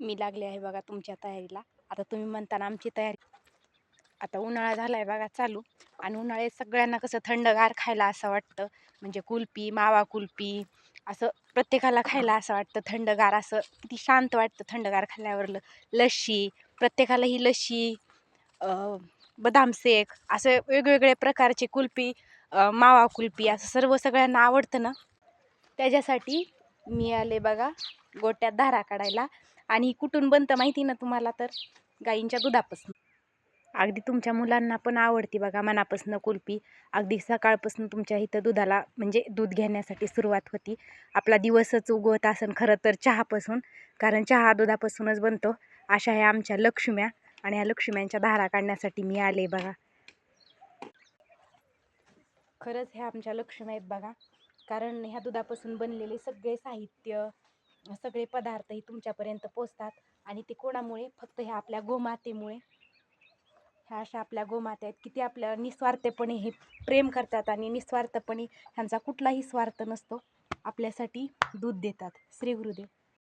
मी लागले आहे बघा तुमच्या तयारीला. आता तुम्ही म्हणता ना आमची तयारी. आता उन्हाळा झालाय बघा चालू, आणि उन्हाळ्यात सगळ्यांना कसं थंडगार खायला असं वाटतं. म्हणजे कुल्फी, मावा कुल्फी असं प्रत्येकाला खायला असं वाटतं थंडगार. असं किती शांत वाटतं थंडगार खाल्ल्यावर. लस्सी, प्रत्येकाला ही लस्सी, बदाम शेक, असं वेगवेगळ्या प्रकारची कुल्फी, मावा कुल्फी असं सर्व सगळ्यांना आवडतं ना. त्याच्यासाठी मी आले बघा गोट्यात धारा काढायला. आणि कुठून बनतं माहिती ना तुम्हाला, तर गाईंच्या दुधापासून. अगदी तुमच्या मुलांना पण आवडती बघा मनापासून कुल्फी. अगदी सकाळपासून तुमच्या इथं दुधाला म्हणजे दूध घेण्यासाठी सुरुवात होती. आपला दिवसच उगवत असन खरं तर चहापासून, कारण चहा दुधापासूनच बनतो. अशा ह्या आमच्या लक्ष्म्या, आणि ह्या लक्ष्म्यांच्या धारा काढण्यासाठी मी आले बघा. खरंच ह्या आमच्या लक्ष्म्या आहेत बघा, कारण ह्या दुधापासून बनलेले सगळे साहित्य, सगळे पदार्थही तुमच्यापर्यंत पोचतात. आणि ते कोणामुळे? फक्त ह्या आपल्या गोमातेमुळे. ह्या अशा आपल्या गोमात्या आहेत, किती आपल्या निस्वार्थपणे हे प्रेम करतात, आणि निस्वार्थपणे ह्यांचा कुठलाही स्वार्थ नसतो, आपल्यासाठी दूध देतात. श्री गुरुदेव.